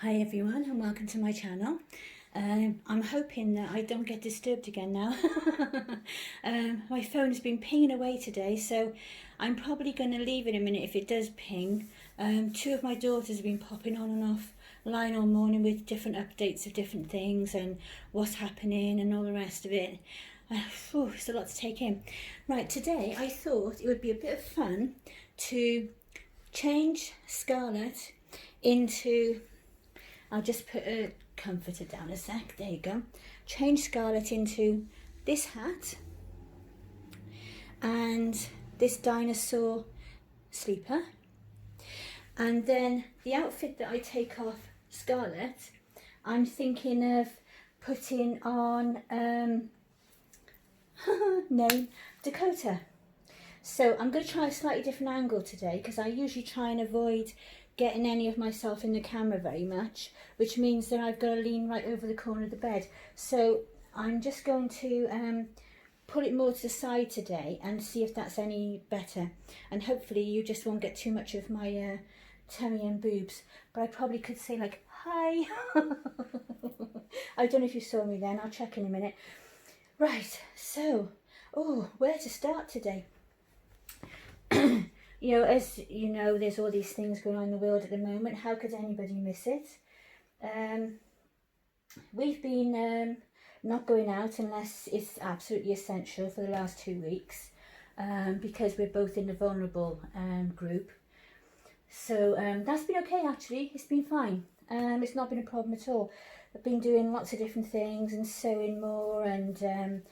Hi everyone and welcome to my channel. I'm hoping that I don't get disturbed again now. My phone has been pinging away today, so I'm probably going to leave in a minute if it does ping. Two of my daughters have been popping on and off line all morning with different updates of different things and what's happening and all the rest of it. It's a lot to take in. Right, today I thought it would be a bit of fun to change Scarlett into... I'll just put a comforter down a sec, there you go. Change Scarlett into this hat and this dinosaur sleeper. And then the outfit that I take off Scarlett, I'm thinking of putting on, name, Dakota. So I'm going to try a slightly different angle today because I usually try and avoid getting any of myself in the camera very much, which means that I've got to lean right over the corner of the bed. So I'm just going to pull it more to the side today and see if that's any better. And hopefully you just won't get too much of my tummy and boobs. But I probably could say like, hi. I don't know if you saw me then, I'll check in a minute. Right, so, where to start today? You know, as you know, there's all these things going on in the world at the moment. How could anybody miss it? We've been not going out unless it's absolutely essential for the last 2 weeks because we're both in the vulnerable group. So that's been okay actually, it's been fine. It's not been a problem at all. I've been doing lots of different things and sewing more and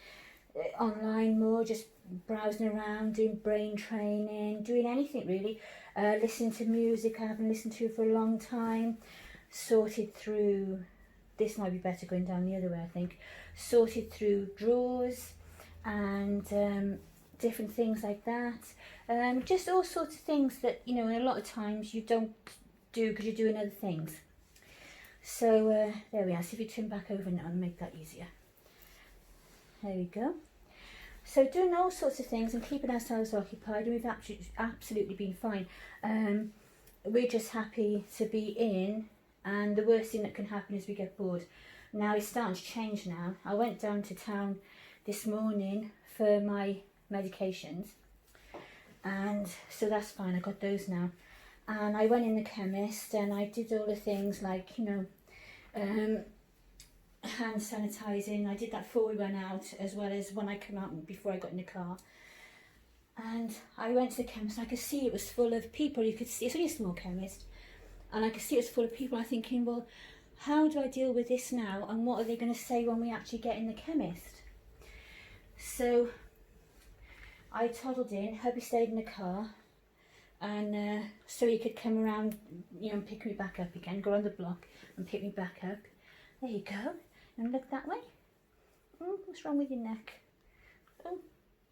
online more, just browsing around, doing brain training, doing anything really, listening to music I haven't listened to for a long time, sorted through, this might be better going down the other way I think, sorted through drawers and different things like that, just all sorts of things that, you know, a lot of times you don't do because you're doing other things. So there we are, see if you turn back over now and make that easier. There we go. So doing all sorts of things and keeping ourselves occupied, and we've absolutely been fine. We're just happy to be in, and the worst thing that can happen is we get bored. Now it's starting to change now. I went down to town this morning for my medications, and so that's fine, I got those now. And I went in the chemist and I did all the things like, you know, hand sanitising. I did that before we went out as well as when I came out before I got in the car. And I went to the chemist, I could see it was full of people. You could see, it's only a small chemist, and I could see it was full of people. I'm thinking, well, how do I deal with this now, and what are they going to say when we actually get in the chemist? So I toddled in, hubby stayed in the car, and so he could come around, you know, and pick me back up again, go on the block and pick me back up. There you go. And look that way. What's wrong with your neck? Oh,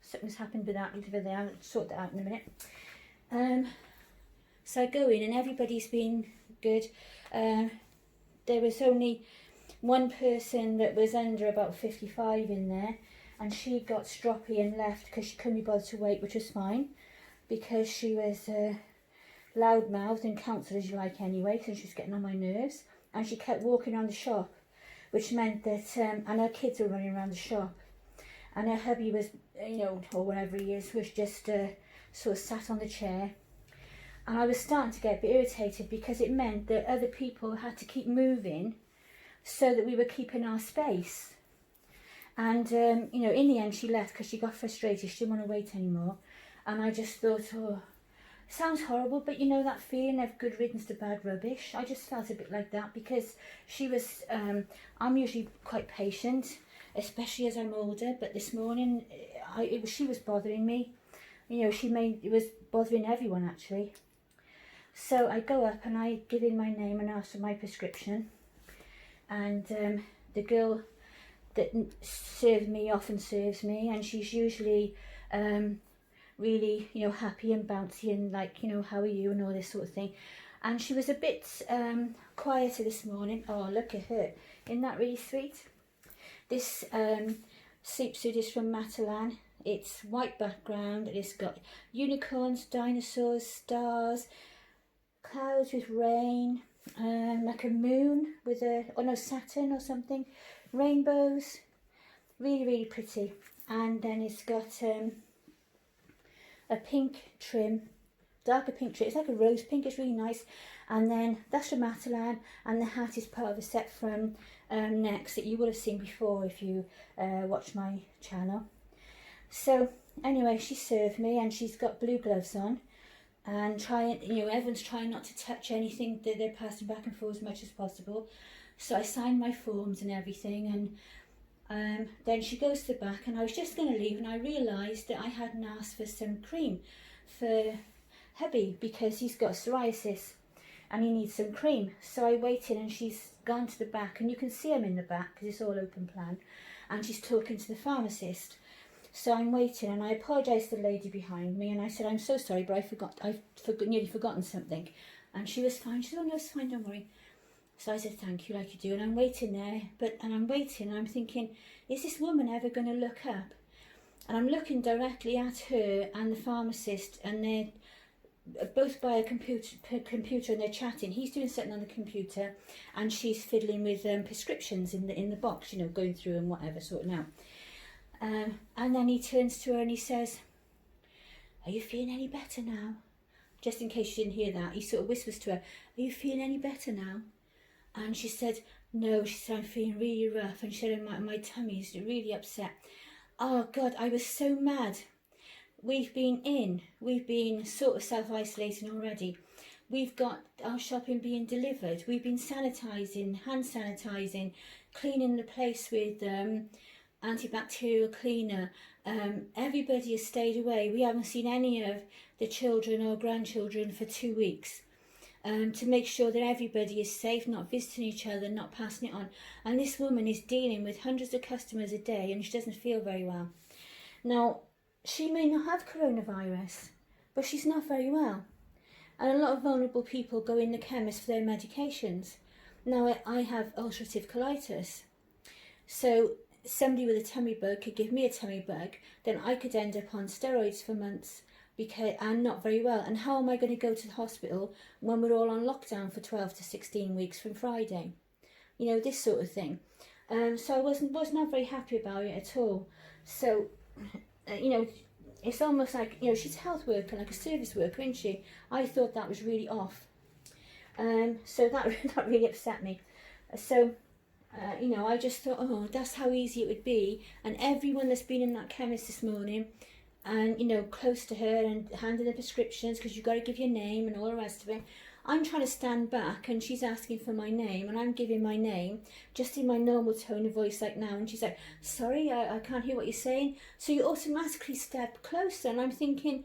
something's happened with that over there. I'll sort that out in a minute. So I go in and everybody's been good. There was only one person that was under about 55 in there, and she got stroppy and left because she couldn't be bothered to wait, which was fine because she was loudmouthed and counselled as you like anyway, so she was getting on my nerves, and she kept walking around the shop, which meant that, and her kids were running around the shop, and her hubby was, you know, or whatever he is, was just sort of sat on the chair. And I was starting to get a bit irritated because it meant that other people had to keep moving so that we were keeping our space. And, you know, in the end she left because she got frustrated, she didn't want to wait anymore. And I just thought, oh, sounds horrible, but you know that feeling of good riddance to bad rubbish? I just felt a bit like that because she was, I'm usually quite patient, especially as I'm older, but this morning she was bothering me. You know, it was bothering everyone actually. So I go up and I give in my name and ask for my prescription, and the girl that served me often serves me, and she's usually really, you know, happy and bouncy and like, you know, how are you and all this sort of thing. And she was a bit quieter this morning. Oh, look at her. Isn't that really sweet? This sleep suit is from Matalan. It's white background and it's got unicorns, dinosaurs, stars, clouds with rain, like a moon with a, oh no, Saturn or something, rainbows, really, really pretty. And then it's got a pink trim, darker pink trim. It's like a rose pink, it's really nice. And then that's from Matalan, and the hat is part of a set from Next that you would have seen before if you watched my channel. So anyway, she served me, and she's got blue gloves on, and trying, you know, everyone's trying not to touch anything that they're passing back and forth as much as possible. So I signed my forms and everything, and then she goes to the back, and I was just going to leave, and I realised that I hadn't asked for some cream for hubby because he's got psoriasis and he needs some cream. So I waited, and she's gone to the back, and you can see I'm in the back because it's all open plan, and she's talking to the pharmacist. So I'm waiting, and I apologised to the lady behind me, and I said, I'm so sorry, but I've nearly forgotten something. And she was fine. She said, oh no, it's fine, don't worry. So I said, thank you, like you do. And I'm waiting there, and I'm waiting, and I'm thinking, is this woman ever going to look up? And I'm looking directly at her and the pharmacist, and they're both by a computer, and they're chatting. He's doing something on the computer, and she's fiddling with prescriptions in the box, you know, going through and whatever, sorting out. And then he turns to her and he says, are you feeling any better now? Just in case you didn't hear that, he sort of whispers to her, are you feeling any better now? And she said, no. She said, I'm feeling really rough. And she said, my tummy's really upset. Oh God, I was so mad. We've been sort of self-isolating already. We've got our shopping being delivered. We've been sanitising, hand sanitising, cleaning the place with antibacterial cleaner. Everybody has stayed away. We haven't seen any of the children or grandchildren for 2 weeks, to make sure that everybody is safe, not visiting each other, not passing it on. And this woman is dealing with hundreds of customers a day, and she doesn't feel very well. Now, she may not have coronavirus, but she's not very well. And a lot of vulnerable people go in the chemist for their medications. Now, I have ulcerative colitis, so somebody with a tummy bug could give me a tummy bug, then I could end up on steroids for months because I'm not very well. And how am I going to go to the hospital when we're all on lockdown for 12 to 16 weeks from Friday? You know, this sort of thing. So I was not very happy about it at all. So, you know, it's almost like, you know, she's a health worker, like a service worker, isn't she? I thought that was really off. So that really upset me. So, you know, I just thought, oh, that's how easy it would be. And everyone that's been in that chemist this morning, and, you know, close to her and handing the prescriptions, because you've got to give your name and all the rest of it. I'm trying to stand back, and she's asking for my name, and I'm giving my name just in my normal tone of voice like now, and she's like, sorry, I can't hear what you're saying. So you automatically step closer, and I'm thinking,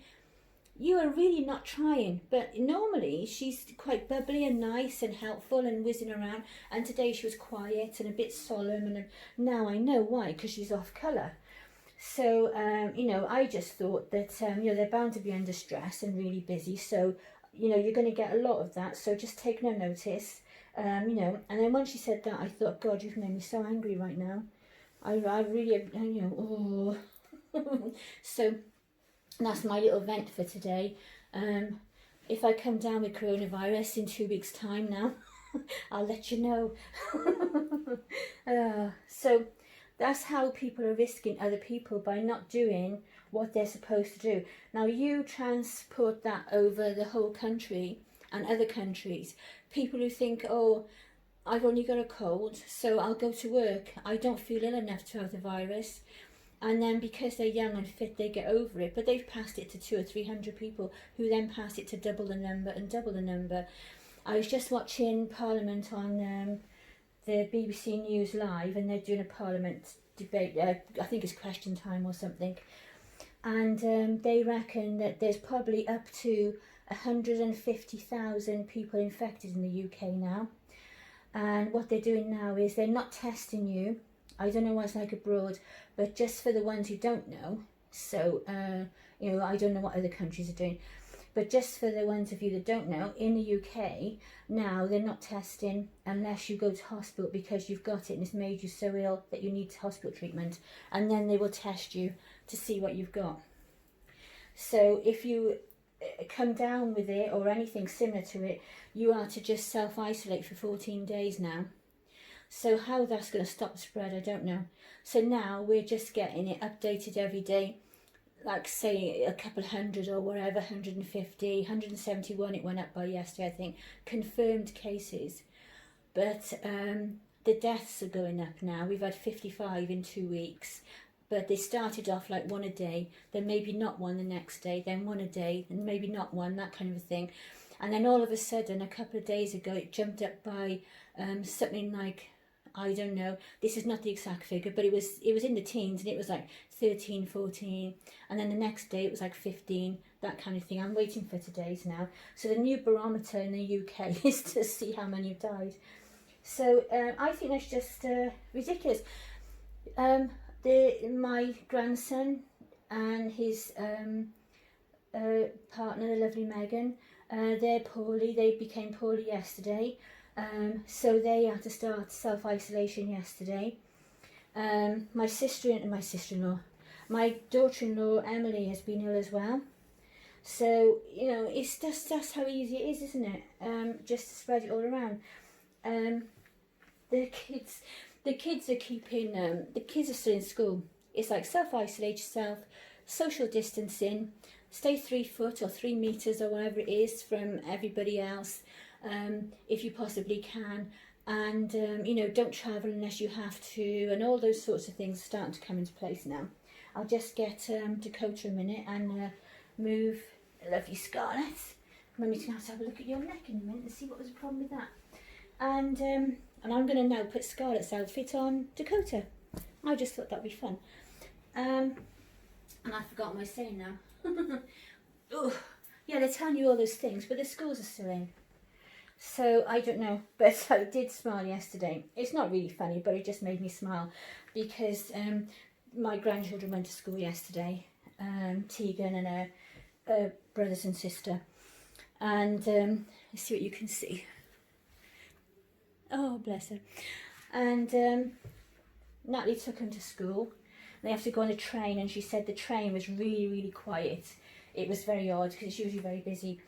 you are really not trying. But normally she's quite bubbly and nice and helpful and whizzing around, and today she was quiet and a bit solemn, and now I know why, because she's off colour. So you know, I just thought that you know, they're bound to be under stress and really busy, so you know, you're going to get a lot of that, so just take no notice. You know, and then when she said that, I thought, God, you've made me so angry right now. I really, you know, oh. So that's my little vent for today. If I come down with coronavirus in 2 weeks' time now, I'll let you know. So that's how people are risking other people by not doing what they're supposed to do. Now, you transport that over the whole country and other countries. People who think, oh, I've only got a cold, so I'll go to work. I don't feel ill enough to have the virus. And then because they're young and fit, they get over it. But they've passed it to 200 or 300 people, who then pass it to double the number and double the number. I was just watching Parliament on the BBC News Live, and they're doing a Parliament debate. I think it's question time or something. And they reckon that there's probably up to 150,000 people infected in the UK now. And what they're doing now is they're not testing you. I don't know what it's like abroad, but just for the ones who don't know. So, you know, I don't know what other countries are doing. But just for the ones of you that don't know, in the UK, now they're not testing unless you go to hospital because you've got it and it's made you so ill that you need hospital treatment. And then they will test you to see what you've got. So if you come down with it or anything similar to it, you are to just self-isolate for 14 days now. So how that's going to stop the spread, I don't know. So now we're just getting it updated every day, like say a couple hundred or whatever, 150, 171 it went up by yesterday, I think, confirmed cases. But the deaths are going up now. We've had 55 in 2 weeks. But they started off like one a day, then maybe not one the next day, then one a day, and maybe not one, that kind of a thing. And then all of a sudden, a couple of days ago, it jumped up by something like, I don't know, this is not the exact figure, but it was in the teens, and it was like 13, 14, and then the next day it was like 15, that kind of thing. I'm waiting for today's now. So the new barometer in the UK is to see how many have died. So I think that's just ridiculous. My grandson and his partner, the lovely Megan, they're poorly. They became poorly yesterday, so they had to start self-isolation yesterday. My daughter-in-law Emily has been ill as well. So you know, it's just that's how easy it is, isn't it? Just to spread it all around. The kids are keeping, the kids are still in school. It's like self-isolate yourself, social distancing, stay 3 foot or 3 meters or whatever it is from everybody else, if you possibly can. And, you know, don't travel unless you have to, and all those sorts of things are starting to come into place now. I'll just get Dakota a minute and move lovely Scarlett. Mummy's going to have a look at your neck in a minute and see what was the problem with that. And I'm going to now put Scarlett's outfit on Dakota. I just thought that'd be fun. And I forgot my saying now. Oh, yeah, they're telling you all those things, but the schools are still in. So I don't know, but I did smile yesterday. It's not really funny, but it just made me smile because my grandchildren went to school yesterday. Tegan and her brothers and sister. And let's see what you can see. Oh, bless her. And Natalie took him to school. They have to go on a train, and she said the train was really, really quiet. It was very odd because it's usually very busy.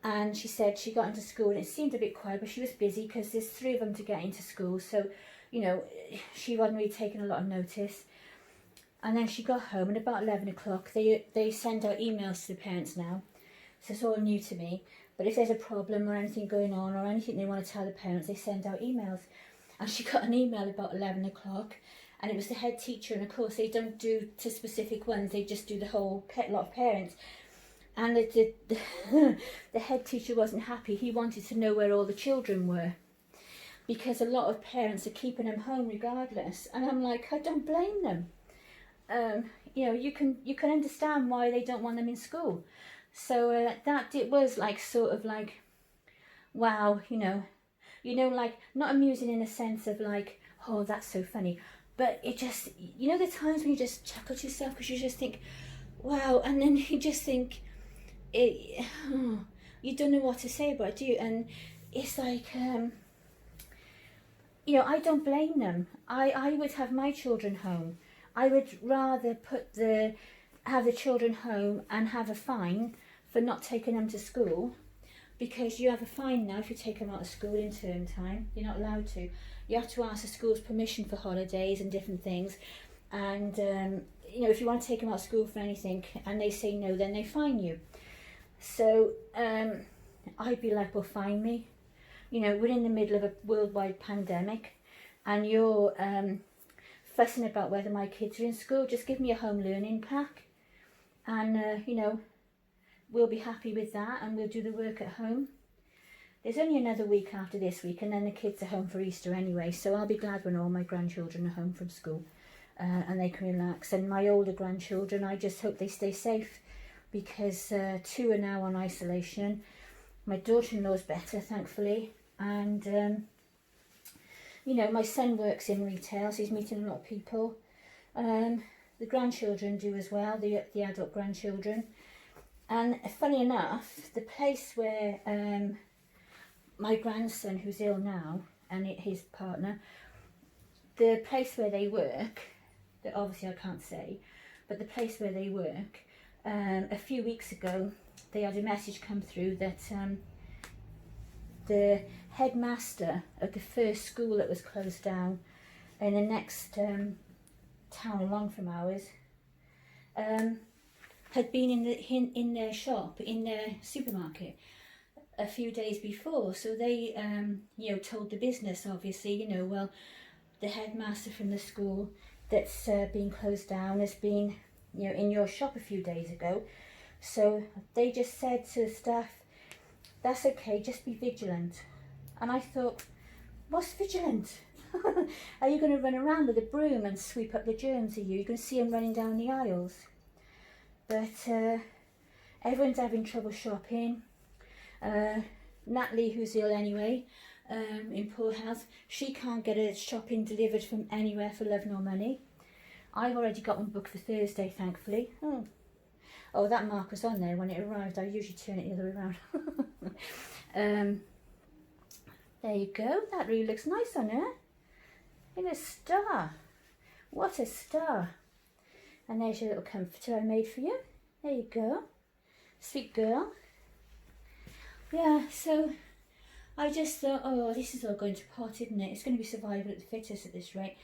And she said she got into school and it seemed a bit quiet, but she was busy because there's 3 of them to get into school. So, you know, she wasn't really taking a lot of notice. And then she got home, and about 11 o'clock, they send out emails to the parents now. So it's all new to me. But if there's a problem or anything going on or anything they want to tell the parents, they send out emails. And she got an email about 11 o'clock, and it was the head teacher. And of course, they don't do to specific ones, they just do the whole lot of parents. And the head teacher wasn't happy. He wanted to know where all the children were, because a lot of parents are keeping them home regardless. And I'm like, I don't blame them. You know, you can understand why they don't want them in school. So it was like sort of like, wow, you know, like not amusing in a sense of like, oh, that's so funny, but it just, you know, the times when you just chuckle to yourself because you just think, wow, and then you just think, you don't know what to say about it, do you? And it's like, you know, I don't blame them. I would have my children home. I would rather have the children home and have a fine for not taking them to school, because you have a fine now if you take them out of school in term time. You're not allowed to. You have to ask the school's permission for holidays and different things. And, you know, if you want to take them out of school for anything and they say no, then they fine you. So I'd be like, well, fine me. You know, we're in the middle of a worldwide pandemic and you're fussing about whether my kids are in school. Just give me a home learning pack and, you know, we'll be happy with that and we'll do the work at home. There's only another week after this week and then the kids are home for Easter anyway, so I'll be glad when all my grandchildren are home from school and they can relax. And my older grandchildren, I just hope they stay safe, because 2 are now on isolation. My daughter-in-law's better, thankfully, and you know, my son works in retail, so he's meeting a lot of people. The grandchildren do as well, the adult grandchildren. And funny enough, the place where my grandson, who's ill now, and his partner, the place where they work, that obviously I can't say, but the place where they work, a few weeks ago, they had a message come through that the headmaster of the first school that was closed down in the next town along from ours had been in their shop, in their supermarket, a few days before. So they told the business, obviously, well, the headmaster from the school that's been closed down has been in your shop a few days ago. So they just said to the staff, that's okay, just be vigilant. And I thought, what's vigilant? Are you going to run around with a broom and sweep up the germs? Are you? You're going to see them running down the aisles. But everyone's having trouble shopping. Natalie, who's ill anyway, in poor health, she can't get her shopping delivered from anywhere for love nor money. I've already got one booked for Thursday, thankfully. Oh, that mark was on there when it arrived. I usually turn it the other way around. There you go. That really looks nice on her. In a star. What a star. And there's your little comforter I made for you. There you go. Sweet girl. Yeah, so I just thought, oh, this is all going to pot, isn't it? It's going to be survival at the fittest at this rate.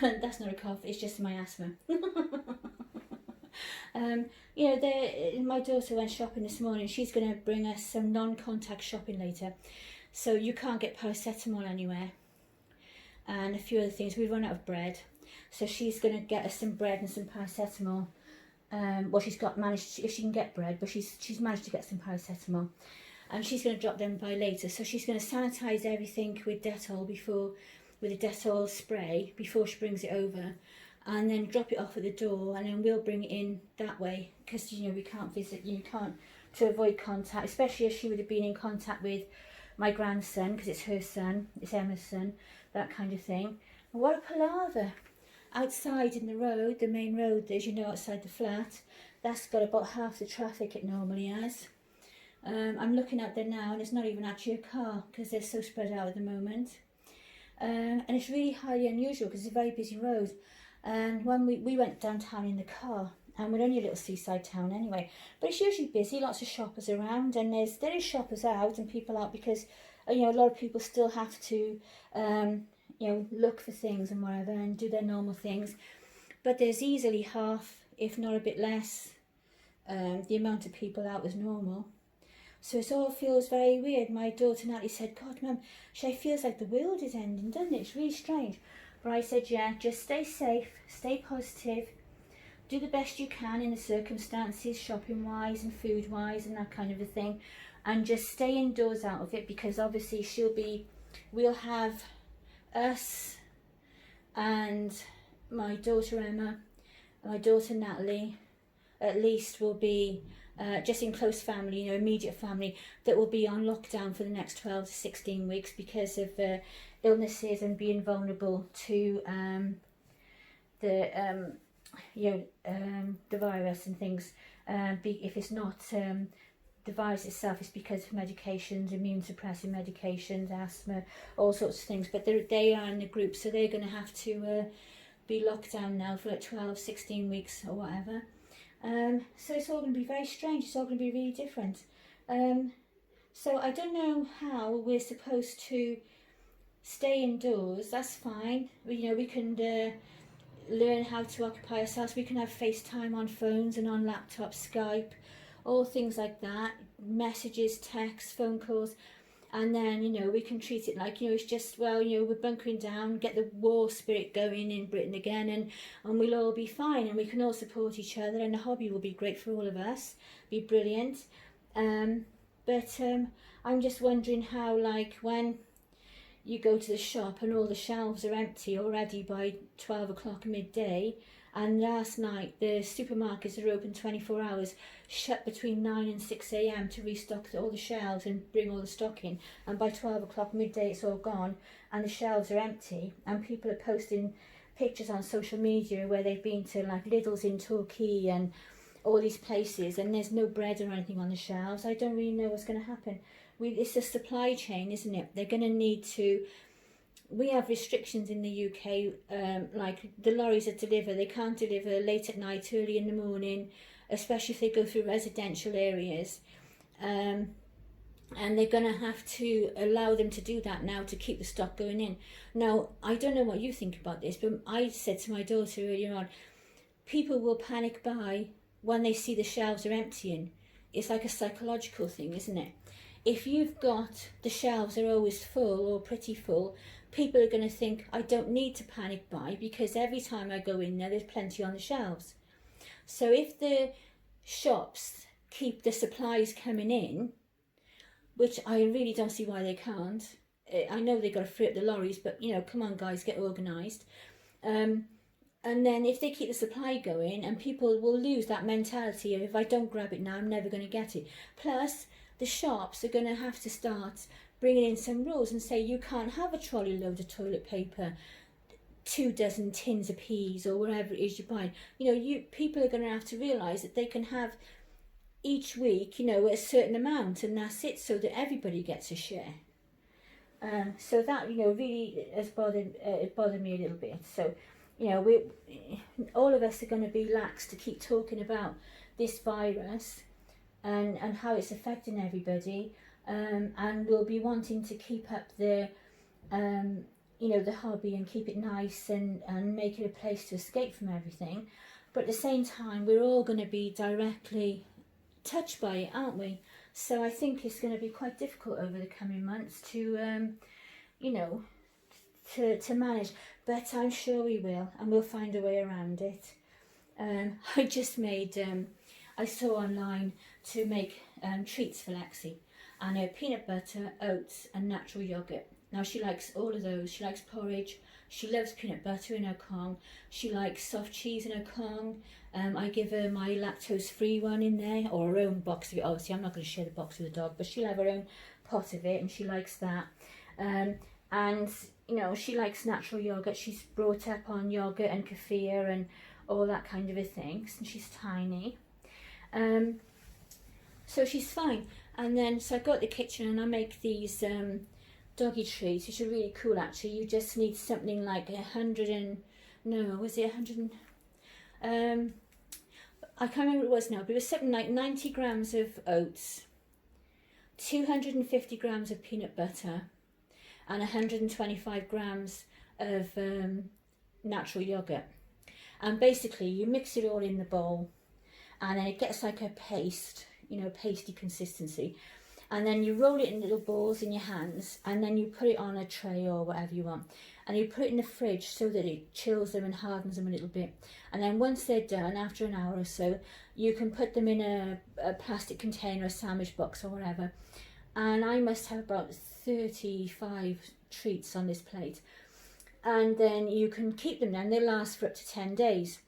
That's not a cough, it's just my asthma. My daughter went shopping this morning. She's going to bring us some non-contact shopping later. So you can't get paracetamol anywhere. And a few other things. We've run out of bread. So she's going to get us some bread and some paracetamol. She's managed, if she can get bread, but she's managed to get some paracetamol. And she's going to drop them by later. So she's going to sanitize everything with Dettol with a Dettol spray before she brings it over, and then drop it off at the door, and then we'll bring it in that way, because we can't visit, to avoid contact, especially as she would have been in contact with my grandson, because it's her son, it's Emma's son, that kind of thing. And what a palaver. Outside in the road, the main road, as you know, outside the flat, that's got about half the traffic it normally has. I'm looking out there now, and it's not even actually a car, because they're so spread out at the moment. And it's really highly unusual because it's a very busy road. And when we went downtown in the car, and we're only a little seaside town anyway, but it's usually busy, lots of shoppers around, and there is shoppers out and people out because a lot of people still have to look for things and whatever and do their normal things. But there's easily half, if not a bit less, the amount of people out as normal. So it all feels very weird. My daughter Natalie said, God, Mum, it feels like the world is ending, doesn't it? It's really strange. But I said, yeah, just stay safe, stay positive, do the best you can in the circumstances, shopping-wise and food-wise and that kind of a thing, and just stay indoors out of it, because obviously we'll have us and my daughter Emma, my daughter Natalie, at least will be just in close family, immediate family, that will be on lockdown for the next 12 to 16 weeks because of illnesses and being vulnerable to the virus and things. If it's not the virus itself, it's because of medications, immune suppressing medications, asthma, all sorts of things. But they are in the group, so they're going to have to be locked down now for like 12, 16 weeks or whatever. So it's all going to be very strange. It's all going to be really different. So I don't know how we're supposed to stay indoors. That's fine. We can learn how to occupy ourselves. We can have FaceTime on phones and on laptops, Skype, all things like that. Messages, texts, phone calls. And then, we can treat it like, it's just, we're bunkering down, get the war spirit going in Britain again, and we'll all be fine, and we can all support each other, and the hobby will be great for all of us, be brilliant. But I'm just wondering how, when you go to the shop and all the shelves are empty already by 12 o'clock midday, and last night the supermarkets are open 24 hours, shut between 9 and 6 a.m. to restock all the shelves and bring all the stock in, and by 12 o'clock midday it's all gone and the shelves are empty, and people are posting pictures on social media where they've been to like Lidl's in Torquay and all these places, and there's no bread or anything on the shelves. I don't really know what's going to happen. It's a supply chain, isn't it? They're going to need to we have restrictions in the UK, like the lorries that deliver, they can't deliver late at night, early in the morning, especially if they go through residential areas. And they're going to have to allow them to do that now to keep the stock going in. Now, I don't know what you think about this, but I said to my daughter earlier on, people will panic buy when they see the shelves are emptying. It's like a psychological thing, isn't it? If you've got the shelves are always full or pretty full, people are going to think, I don't need to panic buy because every time I go in there, there's plenty on the shelves. So if the shops keep the supplies coming in, which I really don't see why they can't. I know they've got to free up the lorries, but, you know, come on, guys, get organised. And then if they keep the supply going, and people will lose that mentality of, if I don't grab it now, I'm never going to get it. Plus, the shops are going to have to start bringing in some rules and say you can't have a trolley load of toilet paper, 24 tins of peas, or whatever it is you're buying. You know, people are going to have to realise that they can have each week, you know, a certain amount, and that's it, so that everybody gets a share. So that, you know, really has bothered me a little bit. So, you know, all of us are going to be lax to keep talking about this virus and how it's affecting everybody, and we'll be wanting to keep up the you know, the hobby and keep it nice and make it a place to escape from everything. But at the same time, we're all going to be directly touched by it, aren't we? So I think it's going to be quite difficult over the coming months to you know, to manage, but I'm sure we will, and we'll find a way around it. I just made I saw online to make treats for Lexi, and peanut butter, oats and natural yogurt. Now she likes all of those. She likes porridge, she loves peanut butter in her Kong, she likes soft cheese in her Kong. I give her my lactose-free one in there, or her own box of it. Obviously, I'm not going to share the box with the dog, but she'll have her own pot of it, and she likes that. And, you know, she likes natural yogurt. She's brought up on yogurt and kefir and all that kind of a thing, and she's tiny. So she's fine. And then, so I go to the kitchen and I make these doggy treats, which are really cool, actually. You just need something like 100 and... No, was it 100 and... I can't remember what it was now, but it was something like 90 grams of oats, 250 grams of peanut butter, and 125 grams of natural yogurt. And basically, you mix it all in the bowl, and then it gets like a paste, you know, pasty consistency. And then you roll it in little balls in your hands, and then you put it on a tray or whatever you want. And you put it in the fridge so that it chills them and hardens them a little bit. And then once they're done, after an hour or so, you can put them in a plastic container, a sandwich box or whatever. And I must have about 35 treats on this plate. And then you can keep them there, and they last for up to 10 days.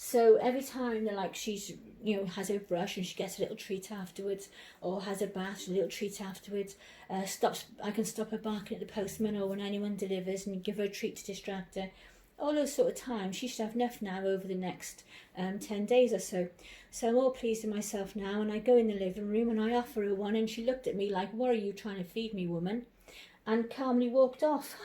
So every time they're like, she's, you know, has her brush and she gets a little treat afterwards, or has a bath, a little treat afterwards, I can stop her barking at the postman or when anyone delivers and give her a treat to distract her. All those sort of times, she should have enough now over the next 10 days or so. So I'm all pleased with myself now, and I go in the living room and I offer her one, and she looked at me like, what are you trying to feed me, woman? And calmly walked off.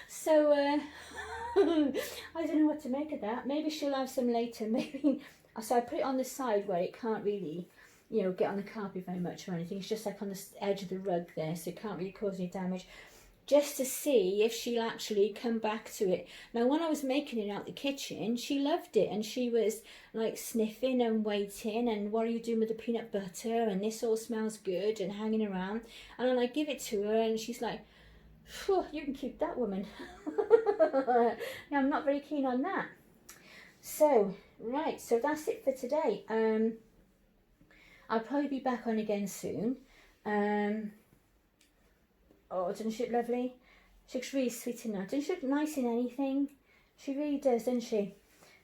So I don't know what to make of that. Maybe she'll have some later. Maybe. So I put it on the side where it can't really, you know, get on the carpet very much or anything. It's just like on the edge of the rug there, so it can't really cause any damage. Just to see if she'll actually come back to it. Now, when I was making it out the kitchen, she loved it, and she was like sniffing and waiting, and what are you doing with the peanut butter, and this all smells good, and hanging around. And then I give it to her, and she's like, phew, you can keep that, woman. Yeah, I'm not very keen on that. So, right, so that's it for today. I'll probably be back on again soon. Oh, doesn't she look lovely? She looks really sweet in that. Doesn't she look nice in anything? She really does, doesn't she?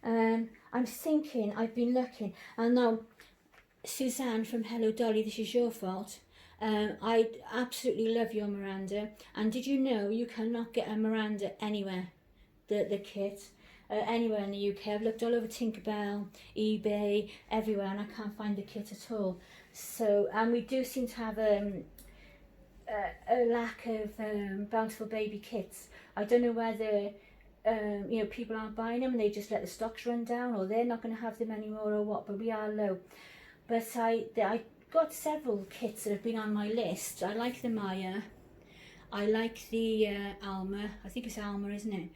I'm thinking, I've been looking, and now, Suzanne from Hello Dolly, this is your fault. I absolutely love your Miranda, and did you know you cannot get a Miranda anywhere, the kit, anywhere in the UK. I've looked all over Tinkerbell, eBay, everywhere, and I can't find the kit at all. So, and we do seem to have a lack of bountiful baby kits. I don't know whether you know, people aren't buying them and they just let the stocks run down, or they're not going to have them anymore, or what, but we are low. But I got several kits that have been on my list. I like the Maya, I like the Alma, I think it's Alma, isn't it?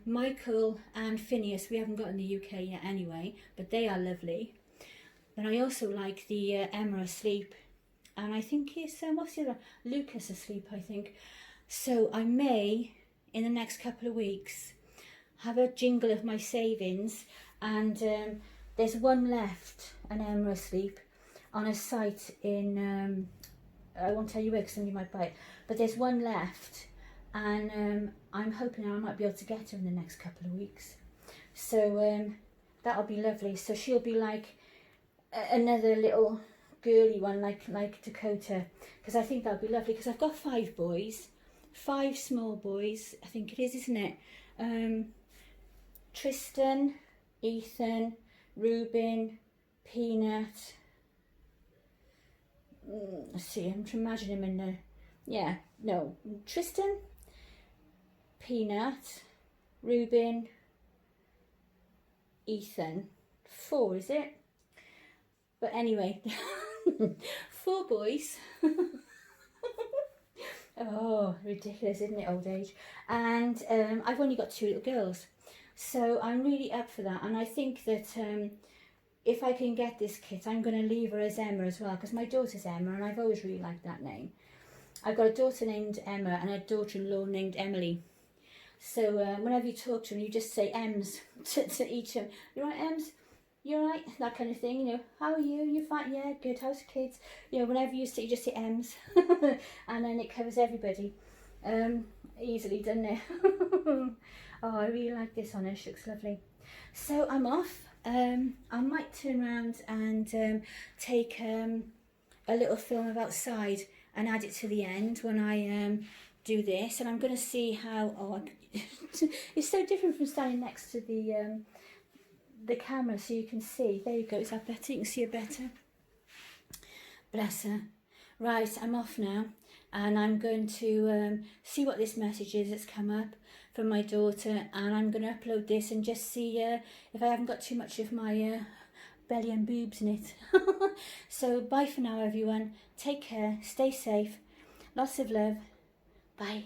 Michael and Phineas, we haven't got in the UK yet anyway, but they are lovely. But I also like the Emma Asleep, and I think it's, what's the other? Lucas Asleep, I think. So I may, in the next couple of weeks, have a jingle of my savings, and there's one left, an Emma Asleep, on a site in, I won't tell you where because somebody might buy it, but there's one left, and I'm hoping I might be able to get her in the next couple of weeks. So that'll be lovely. So she'll be like another little girly one, like Dakota, because I think that'll be lovely, because I've got 5 boys, 5 small boys, I think it is, isn't it? Tristan, Ethan, Reuben, Peanut. Let's see, I'm trying to imagine him in there. Yeah, no, Tristan, Peanut, Reuben, Ethan. 4, is it? But anyway, 4 boys. Oh, ridiculous, isn't it, old age? And I've only got 2 little girls. So I'm really up for that. And I think that if I can get this kit, I'm going to leave her as Emma as well, because my daughter's Emma, and I've always really liked that name. I've got a daughter named Emma and a daughter-in-law named Emily. So whenever you talk to them, you just say Ems to each of them. You right, Ems? You all right? That kind of thing, you know. How are you? You fine? Yeah, good. How's the kids? You know, whenever you say, you just say Ems. And then it covers everybody. Easily, doesn't it? Oh, I really like this on her. She looks lovely. So I'm off. I might turn around and take a little film of outside and add it to the end when I do this. And I'm going to see how... Oh, it's so different from standing next to the camera, so you can see. There you go. Is that better? You can see it better. Bless her. Right, I'm off now, and I'm going to see what this message is that's come up from my daughter, and I'm going to upload this and just see if I haven't got too much of my belly and boobs in it. So bye for now, everyone. Take care. Stay safe. Lots of love. Bye.